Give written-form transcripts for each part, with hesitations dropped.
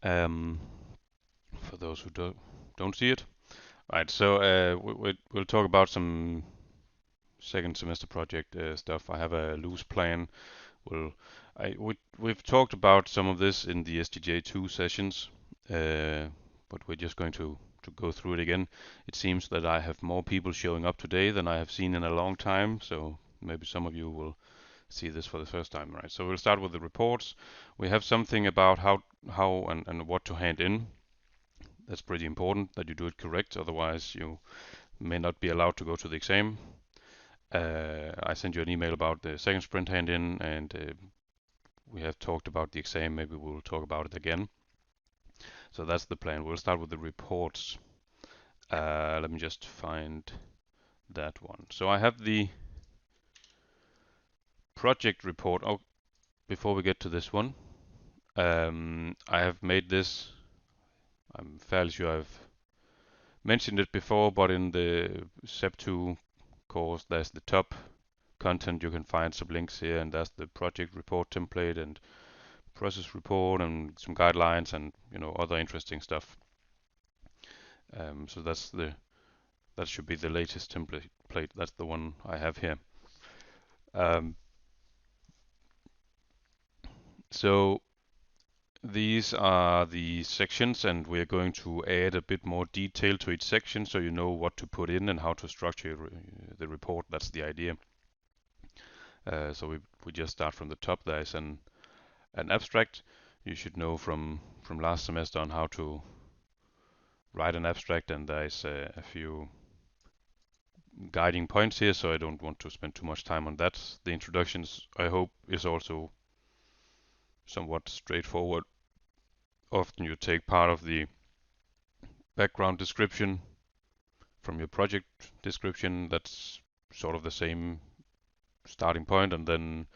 um, for those who don't see it. Right, so we'll talk about some second semester project stuff. I have a loose plan. We've talked about some of this in the SDJ2 sessions, but we're just going to go through it again. It seems that I have more people showing up today than I have seen in a long time, so maybe some of you will see this for the first time, right? So we'll start with the reports. We have something about how and what to hand in. That's pretty important that you do it correct, otherwise you may not be allowed to go to the exam. I sent you an email about the second sprint hand-in, and we have talked about the exam. Maybe we'll talk about it again. So that's the plan. We'll start with the reports. Let me just find that one. So I have the project report. Oh, before we get to this one, I have made this. I'm fairly sure I've mentioned it before, but in the SEP2 course, there's the top content. You can find some links here, and there's the project report template and process report and some guidelines and other interesting stuff. So that should be the latest template. That's the one I have here. Um, so these are the sections, and we're going to add a bit more detail to each section, so you know what to put in and how to structure the report. That's the idea. So we just start from the top. There is an abstract. You should know from last semester on how to write an abstract, and there is a few guiding points here, so I don't want to spend too much time on that. The introductions, I hope, is also somewhat straightforward. Often you take part of the background description from your project description. That's sort of the same starting point, and then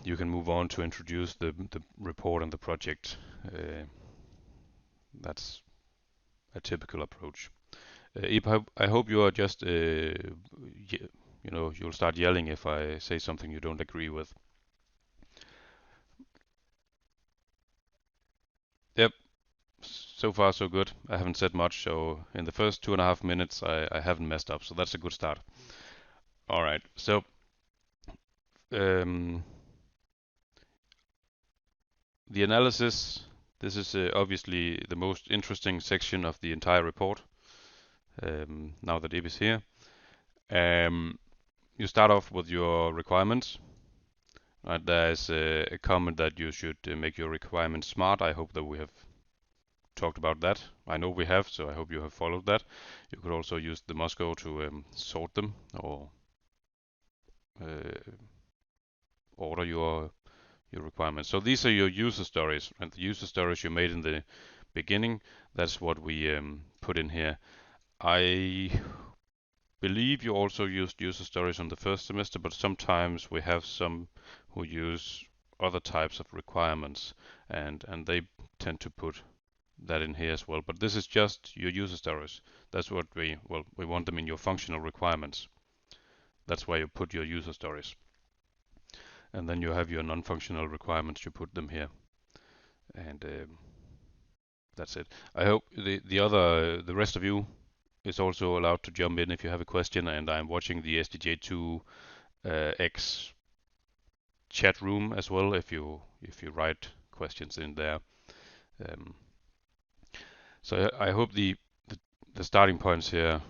you can move on to introduce the report and the project. That's a typical approach. I hope you are just, you'll start yelling if I say something you don't agree with. Yep, so far so good. I haven't said much, so in the first 2.5 minutes I haven't messed up, so that's a good start. All right, so um, the analysis. This is obviously the most interesting section of the entire report. Now that Ib is here, you start off with your requirements. Right, there's a comment that you should make your requirements smart. I hope that we have talked about that. I know we have, so I hope you have followed that. You could also use the Moscow to sort them or uh, order your requirements. So these are your user stories, and the user stories you made in the beginning. That's what we put in here. I believe you also used user stories on the first semester, but sometimes we have some who use other types of requirements, and they tend to put that in here as well. But this is just your user stories. That's what we want them in your functional requirements. That's where you put your user stories. And then you have your non-functional requirements, you put them here. And that's it. I hope the rest of you is also allowed to jump in if you have a question, and I'm watching the SDJ2 X chat room as well if you write questions in there. Um, so I hope the starting points here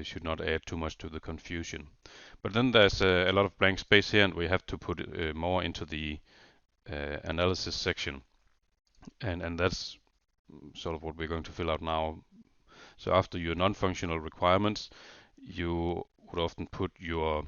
should not add too much to the confusion. But then there's a lot of blank space here, and we have to put more into the analysis section, and that's sort of what we're going to fill out now. So after your non-functional requirements, you would often put your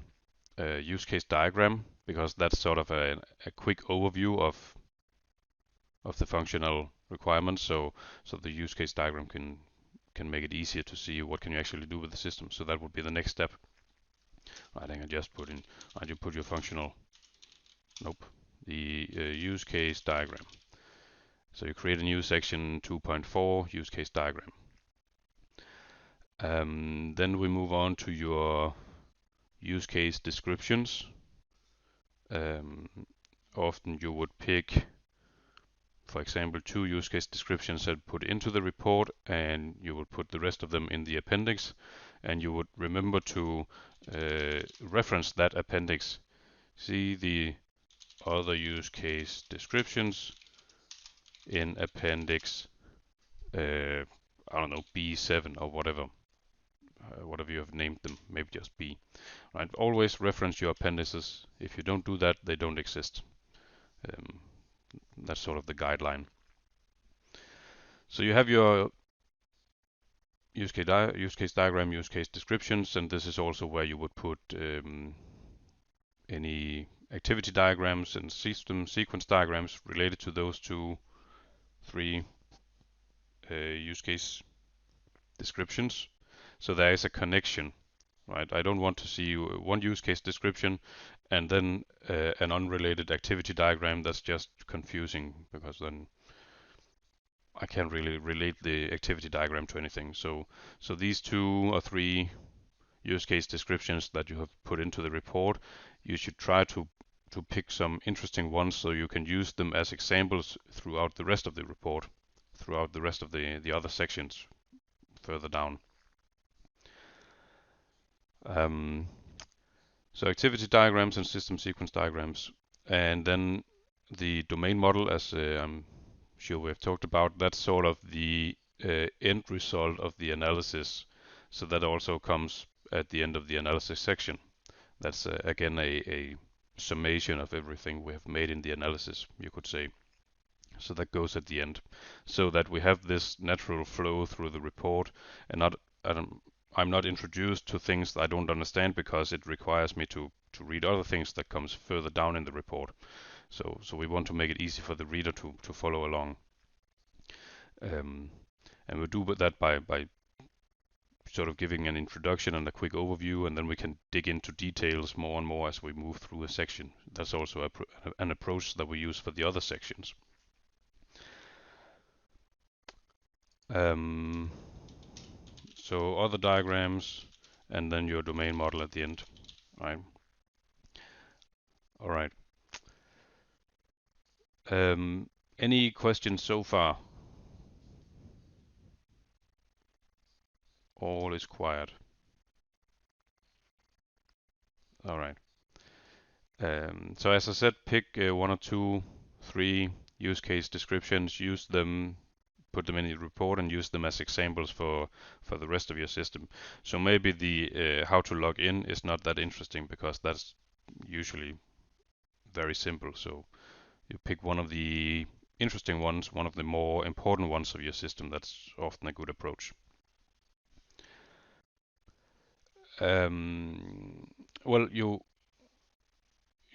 use case diagram, because that's sort of a quick overview of the functional requirements. So the use case diagram can make it easier to see what can you actually do with the system. So that would be the next step. I think I just put in, you put your functional, nope, the use case diagram. So you create a new section 2.4 use case diagram. Then we move on to your use case descriptions. Often you would pick for example, 2 use case descriptions and put into the report, and you would put the rest of them in the appendix, and you would remember to reference that appendix. See the other use case descriptions in appendix, I don't know, B7 or whatever you have named them, maybe just B. Right? Always reference your appendices. If you don't do that, they don't exist. That's sort of the guideline. So you have your use case diagram, use case descriptions, and this is also where you would put any activity diagrams and system sequence diagrams related to those 3 use case descriptions. So there is a connection, right? I don't want to see one use case description and then an unrelated activity diagram. That's just confusing, because then I can't really relate the activity diagram to anything. So these 2 or 3 use case descriptions that you have put into the report, you should try to pick some interesting ones so you can use them as examples throughout the rest of the report, throughout the rest of the other sections further down. So activity diagrams and system sequence diagrams, and then the domain model, as I'm sure we've talked about, that's sort of the end result of the analysis. So that also comes at the end of the analysis section. That's again a summation of everything we have made in the analysis, you could say. So that goes at the end, so that we have this natural flow through the report, and I'm not introduced to things that I don't understand, because it requires me to read other things that comes further down in the report. So we want to make it easy for the reader to follow along. And we do that by sort of giving an introduction and a quick overview, and then we can dig into details more and more as we move through a section. That's also an approach that we use for the other sections. So other diagrams, and then your domain model at the end, right? All right. Any questions so far? All is quiet. All right. So as I said, pick 1 or 2, 3 use case descriptions, use them, put them in your report, and use them as examples for the rest of your system. So maybe the how to log in is not that interesting, because that's usually very simple. So you pick one of the interesting ones, one of the more important ones of your system. That's often a good approach. Well,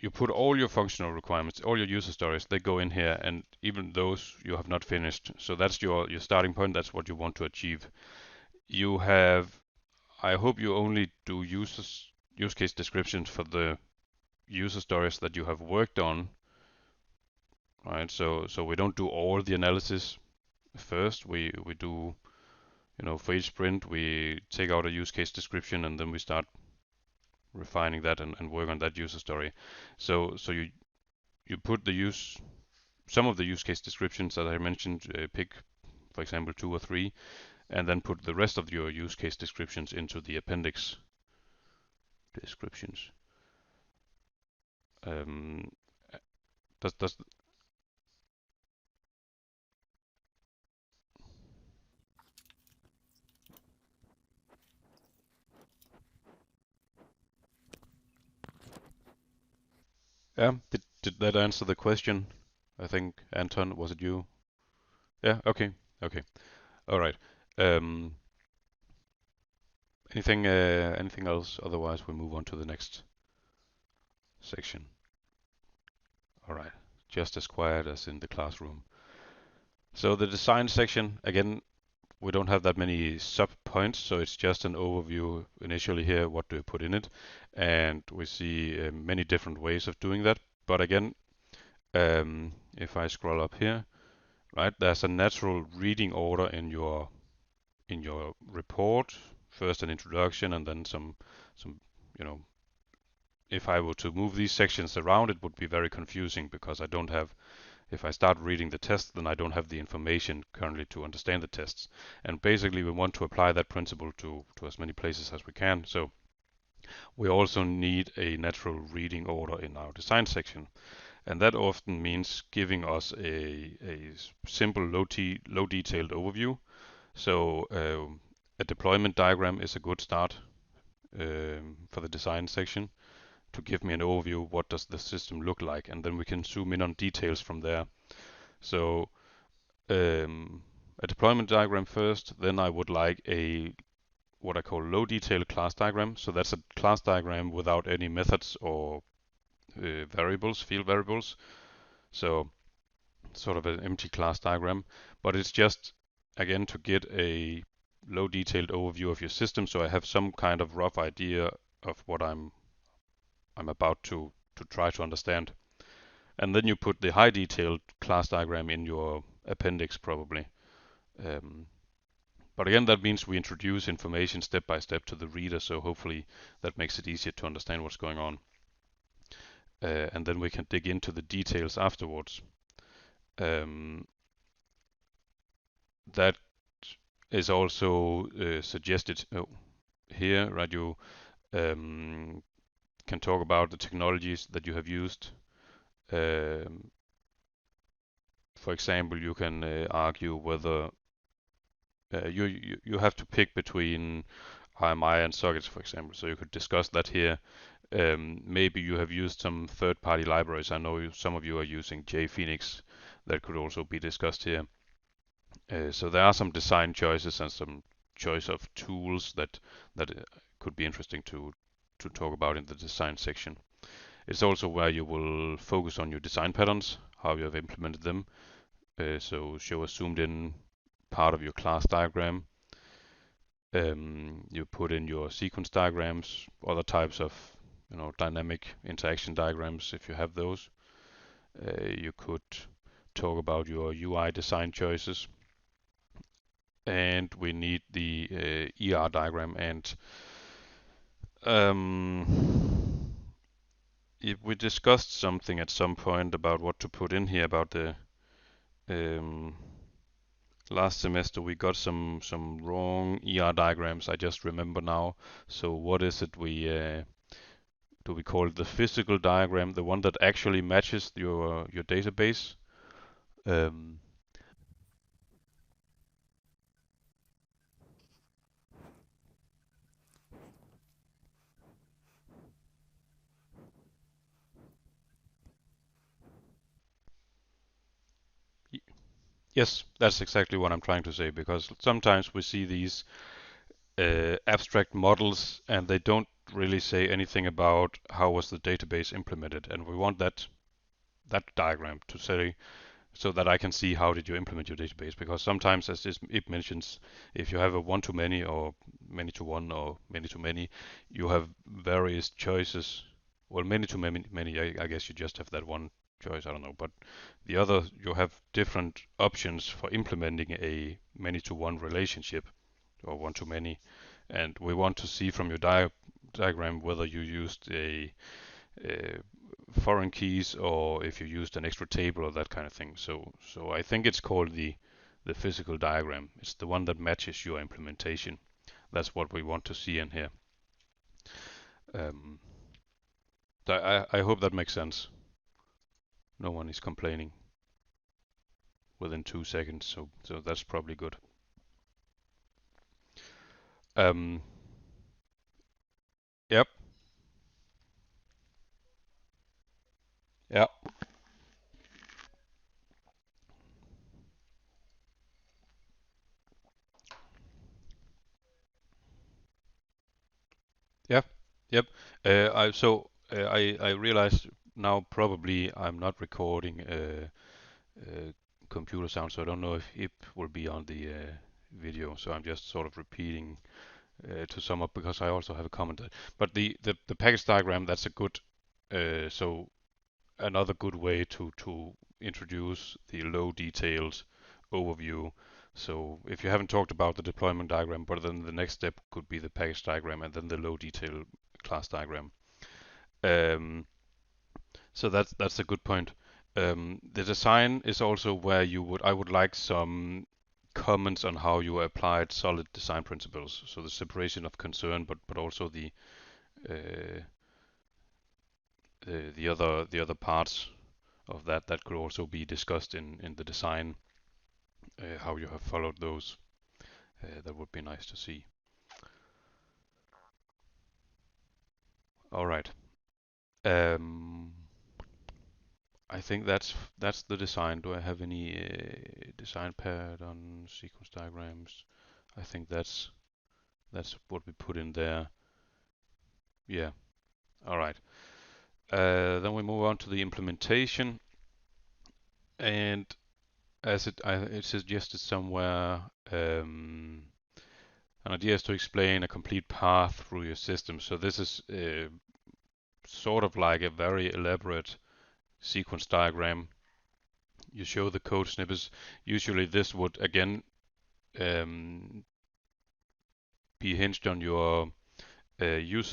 you put all your functional requirements, all your user stories, they go in here, and even those you have not finished. So that's your starting point. That's what you want to achieve. You have, I hope you only do use case descriptions for the user stories that you have worked on, right? So we don't do all the analysis first. We do, for each sprint we take out a use case description, and then we start refining that and work on that user story. So you put some of the use case descriptions that I mentioned, pick for example 2 or 3, and then put the rest of your use case descriptions into the appendix descriptions. Does Yeah, did that answer the question? I think, Anton, was it you? Yeah, okay. All right. Anything else? Otherwise, we move on to the next section. All right. Just as quiet as in the classroom. So the design section, again, we don't have that many sub points, so it's just an overview initially here. What do you put in it? And we see many different ways of doing that. But again, if I scroll up here, right, there's a natural reading order in your report. First an introduction, and then some if I were to move these sections around, it would be very confusing, because I don't have if I start reading the test, then I don't have the information currently to understand the tests. And basically, we want to apply that principle to as many places as we can. So we also need a natural reading order in our design section. And that often means giving us a simple low detailed overview. So a deployment diagram is a good start for the design section to give me an overview of what does the system look like, and then we can zoom in on details from there. So a deployment diagram first, then I would like a what I call low detail class diagram. So that's a class diagram without any methods or variables, field variables. So sort of an empty class diagram, but it's just again to get a low detailed overview of your system, so I have some kind of rough idea of what I'm about to try to understand. And then you put the high detailed class diagram in your appendix probably. But again, that means we introduce information step by step to the reader, so hopefully that makes it easier to understand what's going on. And then we can dig into the details afterwards. That is also suggested here, right? You can talk about the technologies that you have used. For example, you can argue whether you have to pick between IMI and sockets, for example. So you could discuss that here. Maybe you have used some third-party libraries. I know some of you are using JPhoenix. That could also be discussed here. So there are some design choices and some choice of tools that could be interesting to talk about in the design section. It's also where you will focus on your design patterns, how you have implemented them. So show a zoomed in part of your class diagram. You put in your sequence diagrams, other types of dynamic interaction diagrams if you have those. You could talk about your UI design choices. And we need the ER diagram, and we discussed something at some point about what to put in here about the last semester we got some wrong ER diagrams. I just remember now. So what is it do we call it the physical diagram, the one that actually matches your database? Yes, that's exactly what I'm trying to say, because sometimes we see these abstract models and they don't really say anything about how was the database implemented, and we want that diagram to say so that I can see how did you implement your database, because sometimes, as it mentions, if you have a one-to-many or many-to-one or many-to-many, you have various choices. Well, many, I guess you just have that one choice, I don't know, but the other, you have different options for implementing a many-to-one relationship or one-to-many, and we want to see from your diagram whether you used a foreign keys or if you used an extra table or that kind of thing. So I think it's called the physical diagram. It's the one that matches your implementation. That's what we want to see in here. I hope that makes sense. No one is complaining within 2 seconds, so that's probably good. Yep. Yeah. Yeah. Yep. I realized now probably I'm not recording computer sound, so I don't know if it will be on the video. So I'm just sort of repeating to sum up, because I also have a comment. But the package diagram, that's a good so another good way to introduce the low detailed overview. So if you haven't talked about the deployment diagram, but then the next step could be the package diagram and then the low detail class diagram. So that's a good point. The design is also where I would like some comments on how you applied solid design principles. So the separation of concern, but also uh, the other parts of that could also be discussed in the design. How you have followed those. That would be nice to see. All right. Um, I think that's the design. Do I have any design pad on sequence diagrams? I think that's what we put in there. Yeah. All right. Then we move on to the implementation, and as it suggested somewhere, an idea is to explain a complete path through your system. So this is sort of like a very elaborate sequence diagram. You show the code snippets. Usually this would again um, be hinged on your use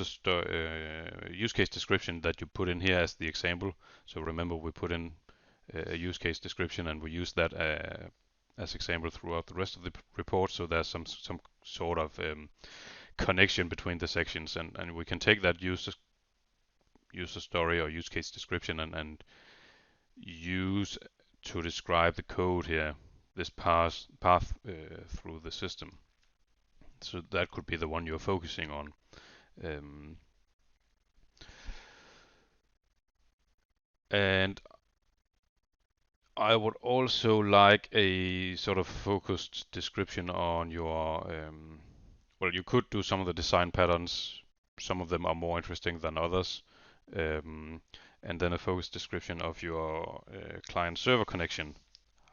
case description that you put in here as the example. So remember we put in a use case description and we use that as example throughout the rest of the report. So there's some sort of connection between the sections, and we can take that user story or use case description and use to describe the code here, this path through the system. So that could be the one you're focusing on. Um, and I would also like a sort of focused description on your, well, you could do some of the design patterns. Some of them are more interesting than others. Um, and then a focused description of your client-server connection,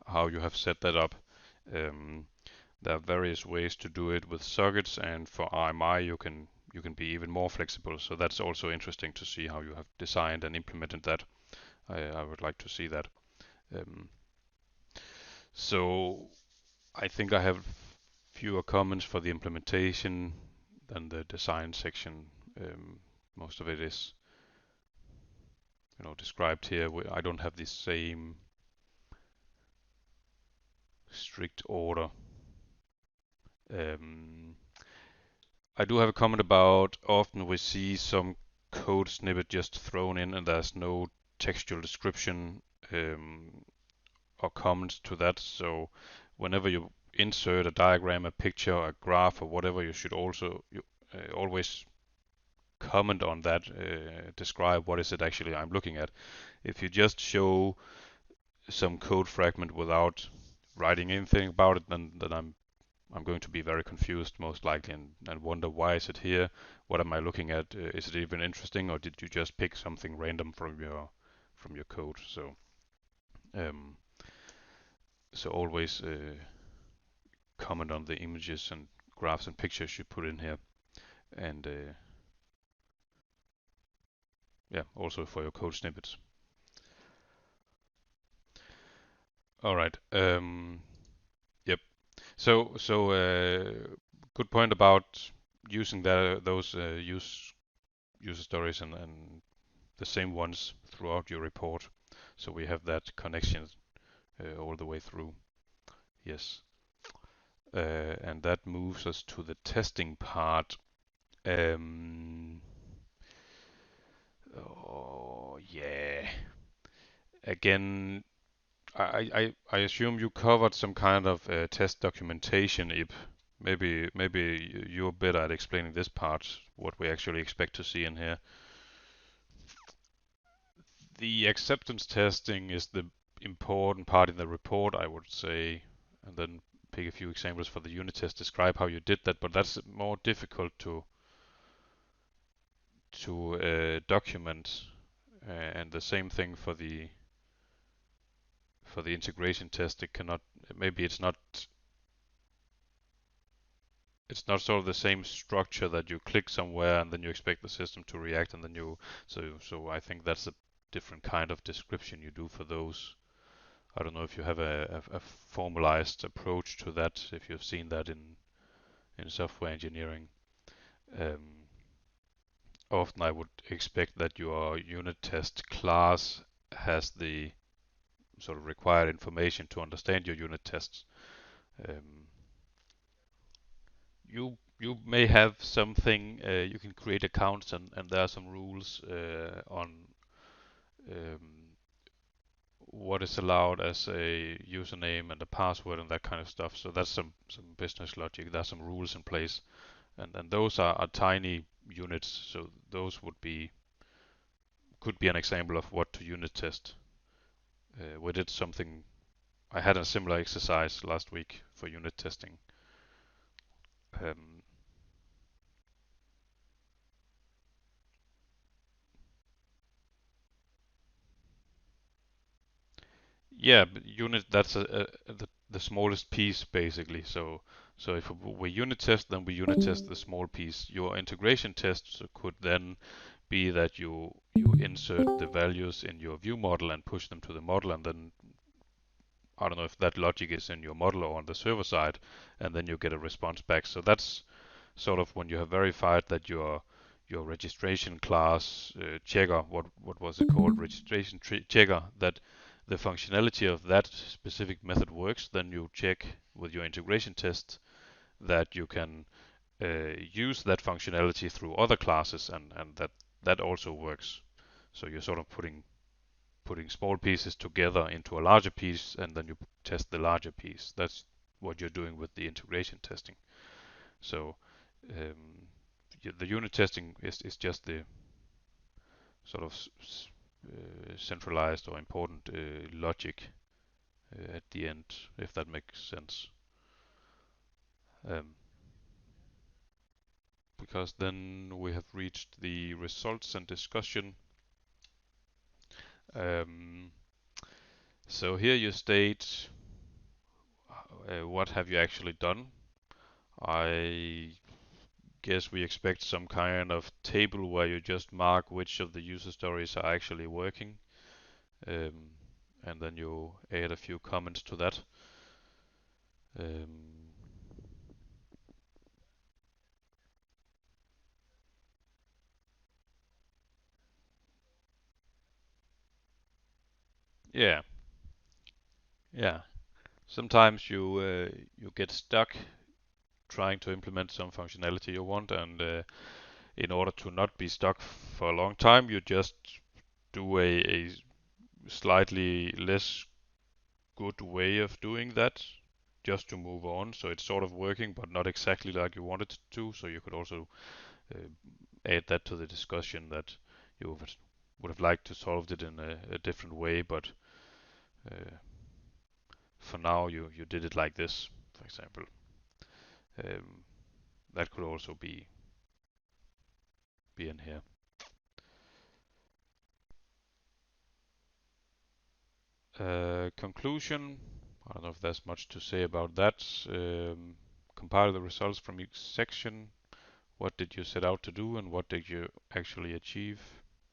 how you have set that up. Um, there are various ways to do it with sockets, and for RMI you can be even more flexible. So that's also interesting to see how you have designed and implemented that. I would like to see that. Um, so I think I have fewer comments for the implementation than the design section. Most of it is, described here. I don't have the same strict order. Um, I do have a comment about often we see some code snippet just thrown in and there's no textual description or comments to that. So whenever you insert a diagram, a picture, a graph, or whatever, you should also always comment on that, describe what is it actually I'm looking at. If you just show some code fragment without writing anything about it, then I'm going to be very confused most likely and wonder why is it here? What am I looking at? Is it even interesting, or did you just pick something random from your code? Um, so always comment on the images and graphs and pictures you put in here, and yeah, also for your code snippets. All right. Yep. So good point about using those user stories and the same ones throughout your report. So we have that connection all the way through. Yes. And that moves us to the testing part. Oh yeah. Again, I assume you covered some kind of test documentation, Ib. Maybe you're better at explaining this part, what we actually expect to see in here. The acceptance testing is the important part in the report, I would say, and then pick a few examples for the unit test, describe how you did that, but that's more difficult to document, and the same thing for the integration test. It cannot, maybe it's not sort of the same structure that you click somewhere and then you expect the system to react and then so I think that's a different kind of description you do for those. I don't know if you have a formalized approach to that, if you've seen that in software engineering. Um, Often I would expect that your unit test class has the sort of required information to understand your unit tests. Um, you may have something, you can create accounts, and there are some rules on um, what is allowed as a username and a password and that kind of stuff. So that's some business logic. There's some rules in place, and those are tiny units. So those could be an example of what to unit test. We did something. I had a similar exercise last week for unit testing. Um, Yeah, but unit that's the smallest piece basically. So if we unit test, then we unit test the small piece. Your integration tests could then be that you insert the values in your view model and push them to the model, and then I don't know if that logic is in your model or on the server side, and then you get a response back. So that's sort of when you have verified that your registration class checker, what was it called, registration checker, that the functionality of that specific method works, then you check with your integration test that you can use that functionality through other classes, and that also works. So you're sort of putting small pieces together into a larger piece, and then you test the larger piece. That's what you're doing with the integration testing. So um, the unit testing is just the sort of centralized or important logic at the end, if that makes sense. Um, because then we have reached the results and discussion. Um, so here you state what have you actually done. I guess we expect some kind of table where you just mark which of the user stories are actually working, um, and then you add a few comments to that. Um, yeah, yeah. Sometimes you get stuck trying to implement some functionality you want, and in order to not be stuck for a long time, you just do a slightly less good way of doing that just to move on. So it's sort of working, but not exactly like you wanted it to. So you could also uh, add that to the discussion that you would have liked to solve it in a different way, but uh, for now you did it like this, for example. Um, that could also be in here. Conclusion. I don't know if there's much to say about that. Compile the results from each section. What did you set out to do, and what did you actually achieve?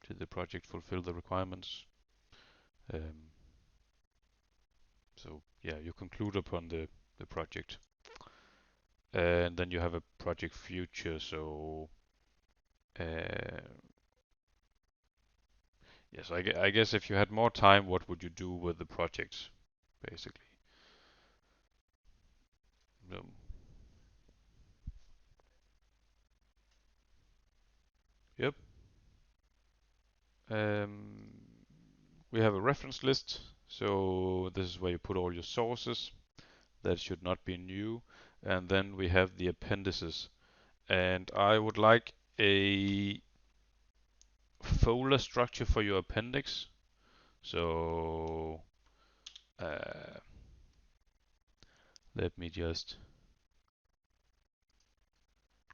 Did the project fulfill the requirements? Um, so yeah, you conclude upon the project, and then you have a project future. So yes, I guess if you had more time, what would you do with the project, basically? Um, yep. Um, we have a reference list. So this is where you put all your sources. That should not be new. And then we have the appendices. And I would like a folder structure for your appendix. So uh, let me just.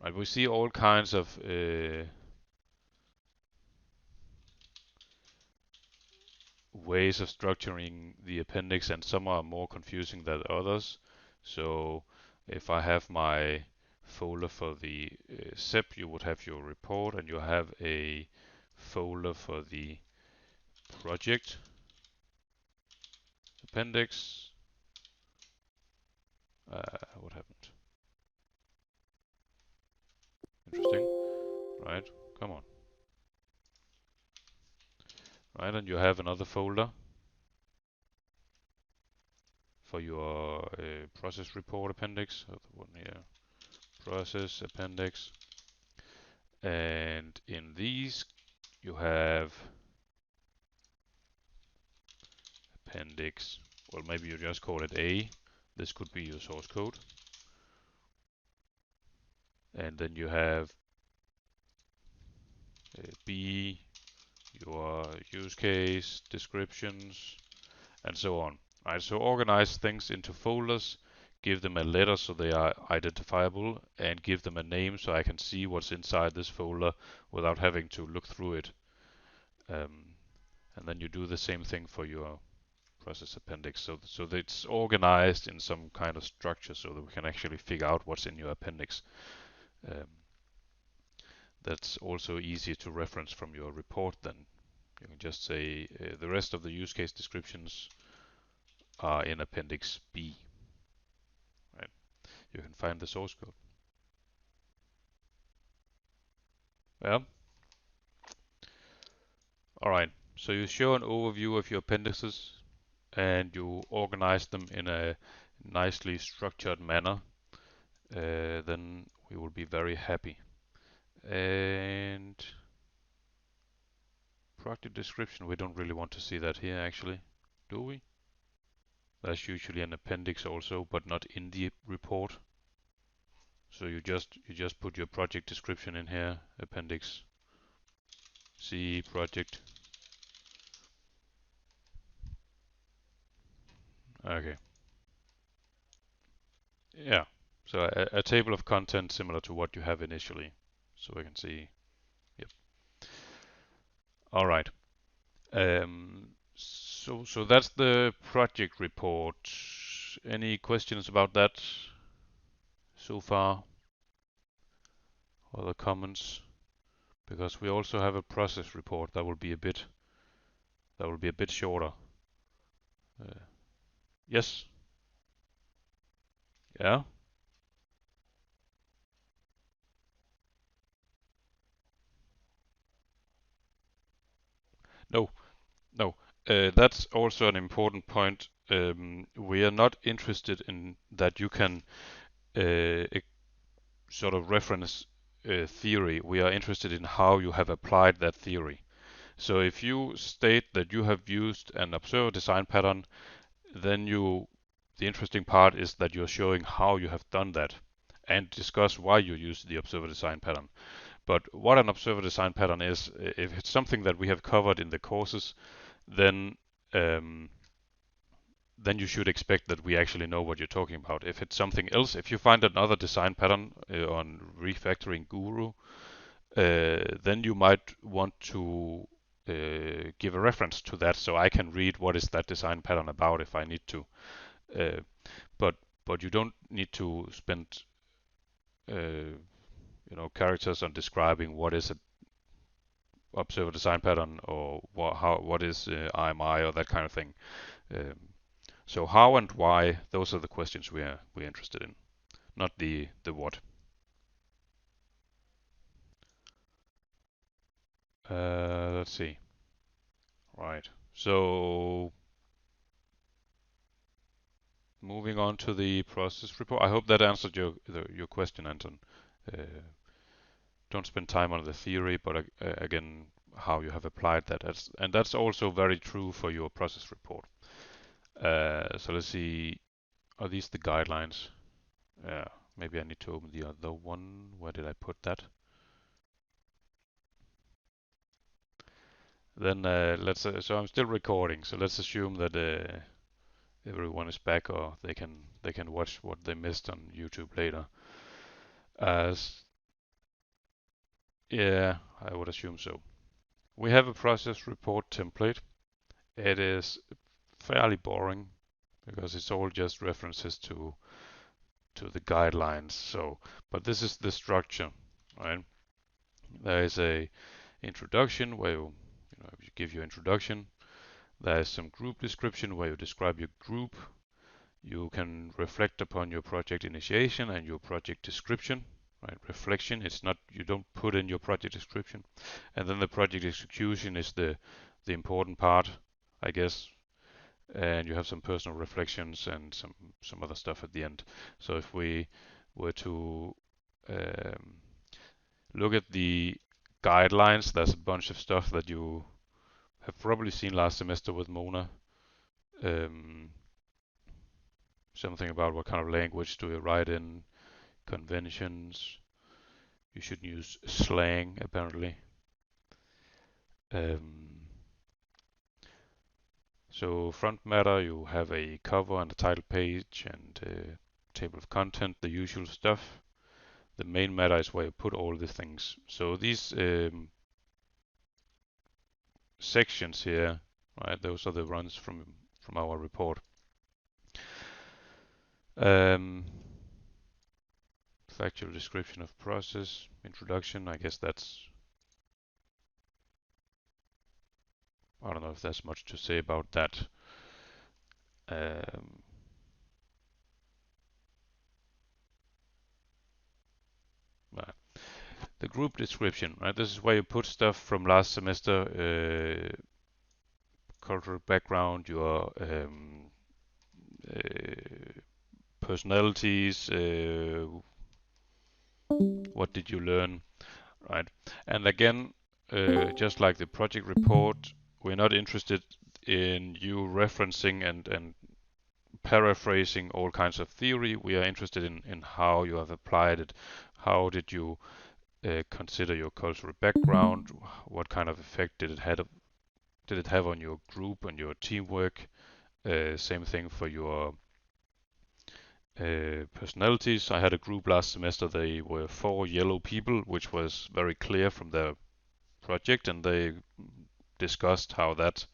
Right, we see all kinds of ways of structuring the appendix, and some are more confusing than others. So if I have my folder for the SEP, you would have your report, and you have a folder for the project appendix. What happened? Interesting. Right, come on. Right, and you have another folder for your process report appendix. The one here, process appendix. And in these you have appendix, well, maybe you just call it A. This could be your source code. And then you have B, your use case, descriptions, and so on. Right, so organize things into folders, give them a letter so they are identifiable, and give them a name so I can see what's inside this folder without having to look through it. And then you do the same thing for your process appendix. So that it's organized in some kind of structure so that we can actually figure out what's in your appendix. That's also easier to reference from your report then. You can just say the rest of the use case descriptions are in Appendix B. Right? You can find the source code. Yeah. All right. So you show an overview of your appendices and you organize them in a nicely structured manner. Then we will be very happy. And project description, we don't really want to see that here actually, do we? That's usually an appendix also, but not in the report. So you just put your project description in here, appendix C project. Okay. Yeah. So a table of content similar to what you have initially. So we can see. Yep. All right. So that's the project report. Any questions about that so far? Other comments? Because we also have a process report that will be a bit shorter. Yes. Yeah. No. No. That's also an important point. We are not interested in that you can sort of reference theory. We are interested in how you have applied that theory. So if you state that you have used an observer design pattern, then the interesting part is that you're showing how you have done that and discuss why you use the observer design pattern. But what an observer design pattern is, if it's something that we have covered in the courses, then then you should expect that we actually know what you're talking about. If it's something else, if you find another design pattern on refactoring Guru, then you might want to give a reference to that so I can read what is that design pattern about if I need to. Uh, but you don't need to spend characters on describing what is a observer design pattern or what is IMI or that kind of thing. Um, so how and why, those are the questions we're interested in, not the what. Let's see. Right. So moving on to the process report. I hope that answered your question, Anton. Uh, don't spend time on the theory, but again, how you have applied that. And that's also very true for your process report. So let's see. Are these the guidelines? Maybe I need to open the other one. Where did I put that? Then let's. So I'm still recording. So let's assume that everyone is back, or they can watch what they missed on YouTube later. Yeah, I would assume so. We have a process report template. It is fairly boring because it's all just references to the guidelines. So, but this is the structure, right? There is a introduction where you give your introduction. There is some group description where you describe your group. You can reflect upon your project initiation and your project description. Right, reflection. It's not, you don't put in your project description, and then the project execution is the important part, I guess. and you have some personal reflections and some other stuff at the end. So if we were to um, look at the guidelines, there's a bunch of stuff that you have probably seen last semester with Mona. Um, Something about what kind of language do you write in, conventions. You should use slang apparently. Um, so front matter, you have a cover and a title page and a table of content, the usual stuff. The main matter is where you put all the things. So these sections here, right? Those are the runs from our report. Factual description of process, introduction. I guess I don't know if there's much to say about that. Um, the group description, right? This is where you put stuff from last semester, cultural background, your uh, personalities, what did you learn, right? And again, just like the project report, we're not interested in you referencing and paraphrasing all kinds of theory. We are interested in how you have applied it. How did you consider your cultural background? What kind of effect did it have on your group and your teamwork? Same thing for your personalities. I had a group last semester. They were 4 yellow people, which was very clear from their project, and they discussed how that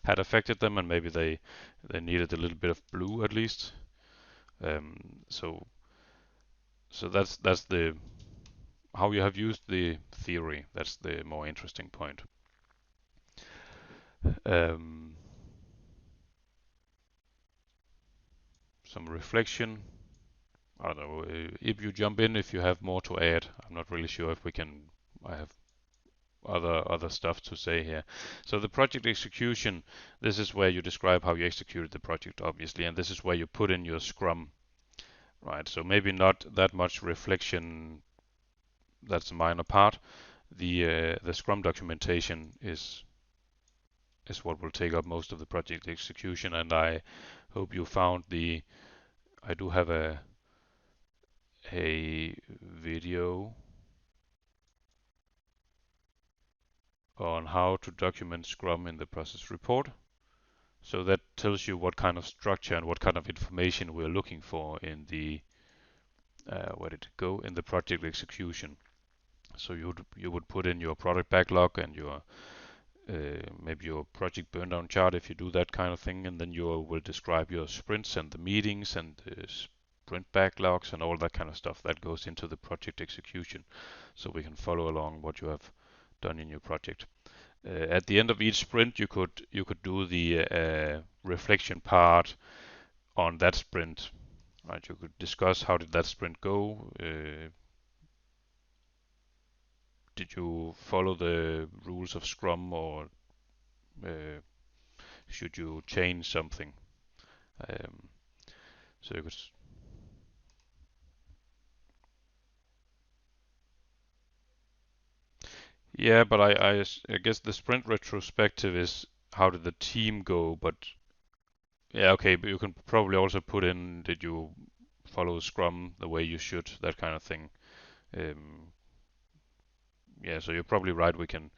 had affected them, and maybe they needed a little bit of blue at least. So that's the how you have used the theory. That's the more interesting point. Um, some reflection. I don't know if you jump in if you have more to add. I'm not really sure if we can. I have other stuff to say here. So the project execution. This is where you describe how you executed the project, obviously, and this is where you put in your Scrum. Right. So maybe not that much reflection. That's a minor part. The Scrum documentation is what will take up most of the project execution, and I hope you found the. I do have a video on how to document Scrum in the process report. So that tells you what kind of structure and what kind of information we're looking for in the where did it go in the project execution. So you would put in your product backlog and your maybe your project burn down chart if you do that kind of thing, and then you will describe your sprints and the meetings and the sprint backlogs and all that kind of stuff that goes into the project execution, so we can follow along what you have done in your project. At the end of each sprint, you could do the reflection part on that sprint. Right, you could discuss how did that sprint go. Did you follow the rules of Scrum, or uh, should you change something? Um, so you could. Yeah, but I guess the sprint retrospective is how did the team go, but yeah, okay, but you can probably also put in did you follow Scrum the way you should, that kind of thing. Um, yeah, so you're probably right. We can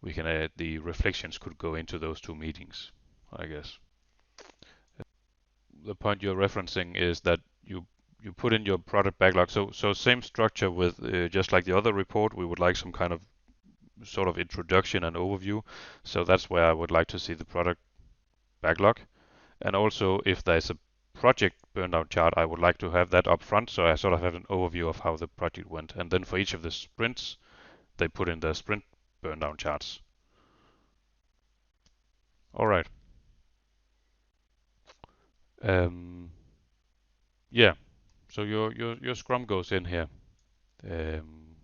add the reflections could go into those two meetings, I guess. The point you're referencing is that you put in your product backlog. So same structure with just like the other report. We would like some kind of sort of introduction and overview. So that's where I would like to see the product backlog. And also, if there's a project burn down chart, I would like to have that up front, so I sort of have an overview of how the project went. And then for each of the sprints, they put in their sprint burn down charts. All right. Um, yeah. So your Scrum goes in here, um,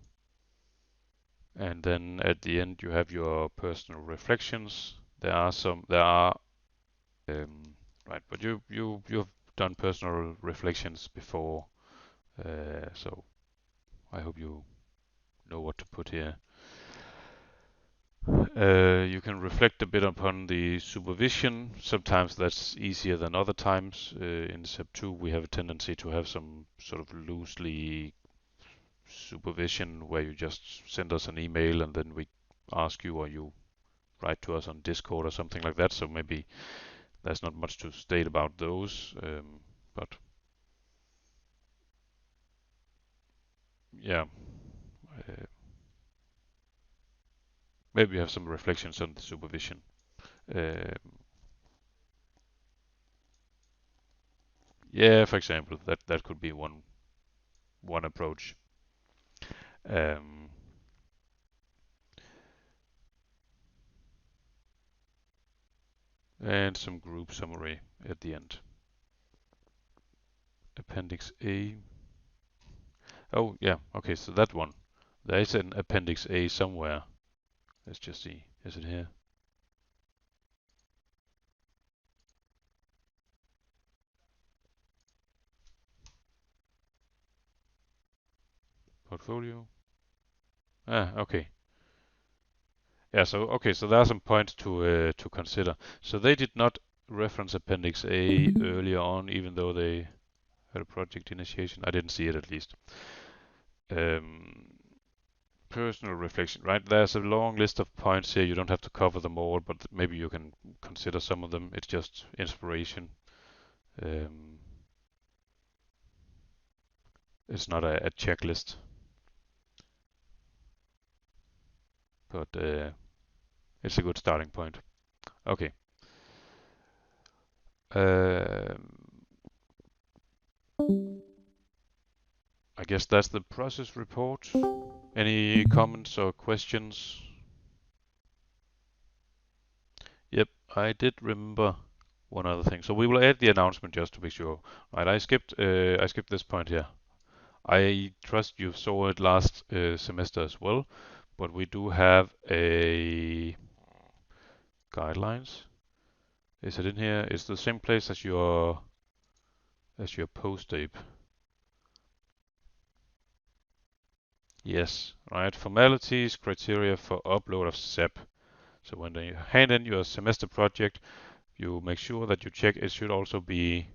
and then at the end you have your personal reflections. There are Right, but you've done personal reflections before, so I hope you know what to put here. You can reflect a bit upon the supervision. Sometimes that's easier than other times. In SEP 2, we have a tendency to have some sort of loosely supervision where you just send us an email and then we ask you, or you write to us on Discord or something like that. So maybe there's not much to state about those. But yeah, uh, maybe you have some reflections on the supervision. Um, yeah, for example, that could be one approach. Um, and some group summary at the end. Appendix A. Oh, yeah, okay, so that one. There is an Appendix A somewhere. Let's just see. Is it here? Portfolio. Ah, okay. Yeah, so okay, so there are some points to consider. So they did not reference Appendix A earlier on, even though they had a project initiation. I didn't see it at least. Um, Personal reflection, right? There's a long list of points here. You don't have to cover them all, but maybe you can consider some of them. It's just inspiration. Um, it's not a checklist, but it's a good starting point. Okay. Um, I guess that's the process report. Any comments or questions? Yep, I did remember one other thing. So we will add the announcement just to be sure. Right, I skipped this point here. I trust you saw it last semester as well, but we do have a guidelines. Is it in here? It's the same place as your post tape. Yes, right. Formalities, criteria for upload of SEP. So when you hand in your semester project, you make sure that you check it should also be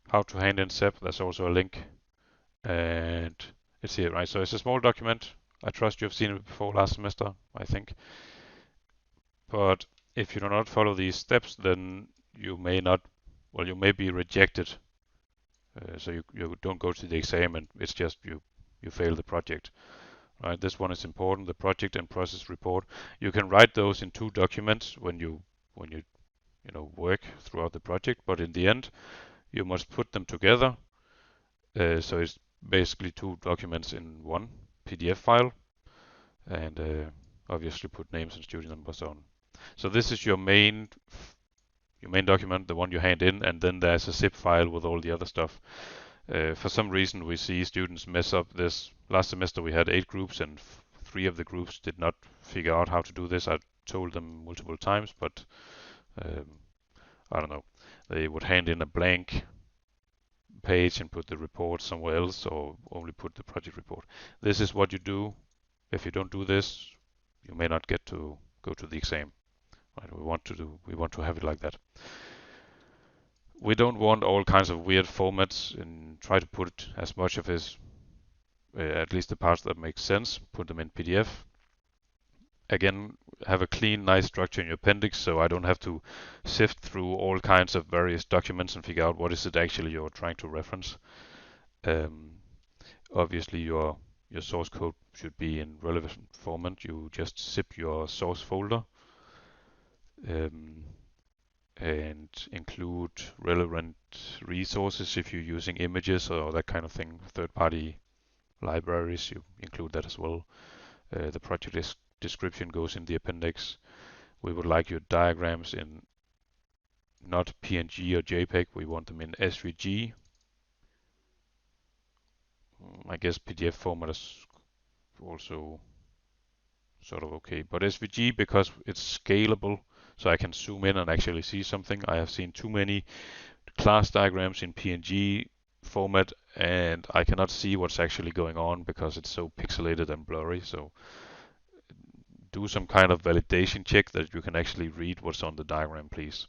how to hand in SEP. There's also a link, and it's here, right? So it's a small document. I trust you've seen it before last semester, I think. But if you do not follow these steps, then you may not, well, you may be rejected. So you don't go to the exam, and it's just you fail the project. Right? This one is important. The project and process report. You can write those in two documents when you work throughout the project, but in the end, you must put them together. So it's basically two documents in one PDF file, and obviously put names and student numbers on. So this is your main document, the one you hand in, and then there's a zip file with all the other stuff. For some reason, we see students mess up this. Last semester we had 8 groups, and 3 of the groups did not figure out how to do this. I told them multiple times, but um, I don't know. They would hand in a blank page and put the report somewhere else, or only put the project report. This is what you do. If you don't do this, you may not get to go to the exam. Right? We want to have it like that. We don't want all kinds of weird formats and try to put as much of his, at least the parts that make sense, put them in PDF. Again, have a clean, nice structure in your appendix so I don't have to sift through all kinds of various documents and figure out what is it actually you're trying to reference. Um, Obviously, your source code should be in relevant format. You just zip your source folder um, and include relevant resources if you're using images or that kind of thing. Third-party libraries, you include that as well. The project description goes in the appendix. We would like your diagrams in not PNG or JPEG. We want them in SVG. I guess PDF format is also sort of okay, but SVG because it's scalable. so I can zoom in and actually see something. I have seen too many class diagrams in PNG format, and I cannot see what's actually going on because it's so pixelated and blurry. So do some kind of validation check that you can actually read what's on the diagram, please.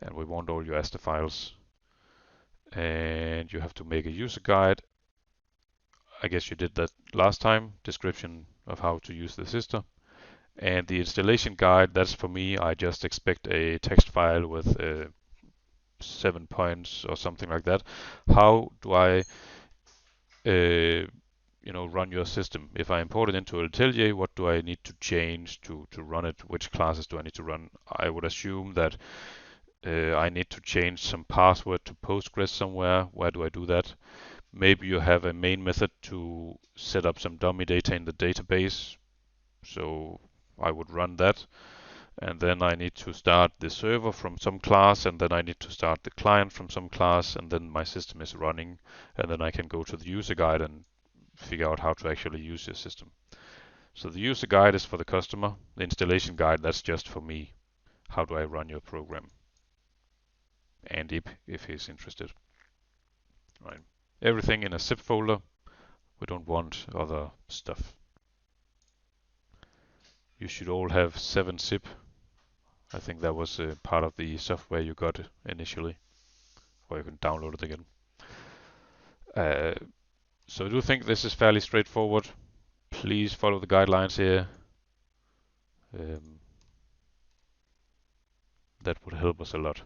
And we want all your ASTA files. And you have to make a user guide. I guess you did that last time. Description of how to use the system. And the installation guide, that's for me. I just expect a text file with 7 points or something like that. How do I run your system? If I import it into Atelier, what do I need to change to run it? Which classes do I need to run? I would assume that I need to change some password to Postgres somewhere. Where do I do that? Maybe you have a main method to set up some dummy data in the database. So I would run that. And then I need to start the server from some class, and then I need to start the client from some class, and then my system is running, and then I can go to the user guide and figure out how to actually use your system. So the user guide is for the customer. The installation guide, that's just for me. How do I run your program? And if he's interested. Right. Everything in a zip folder. We don't want other stuff. You should all have 7-zip. I think that was part of the software you got initially, or you can download it again. So I do think this is fairly straightforward. Please follow the guidelines here. That would help us a lot.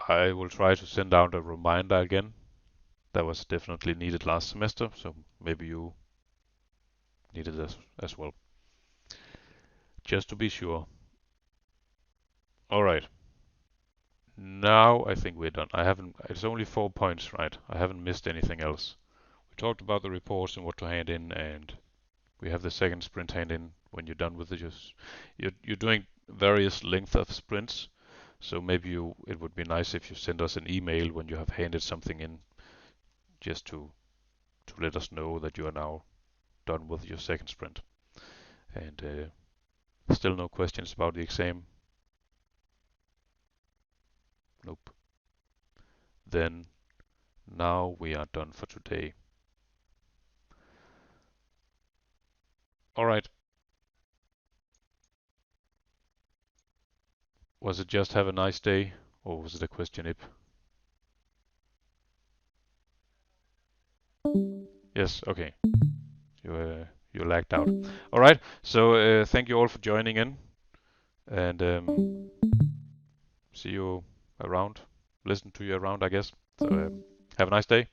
I will try to send out a reminder again. That was definitely needed last semester, so maybe you need it as well. Just to be sure. Alright. Now I think we're done. It's only 4 points, right? I haven't missed anything else. We talked about the reports and what to hand in, and we have the second sprint hand in when you're done with it. You're doing various length of sprints, so maybe it would be nice if you send us an email when you have handed something in, just to let us know that you are now done with your second sprint. And still no questions about the exam? Nope. Then now we are done for today. Alright. Was it just have a nice day, or was it a question, Ip? Yes, okay. You lagged out. Alright, so thank you all for joining in, and see you around. Listen to you around, I guess. So have a nice day.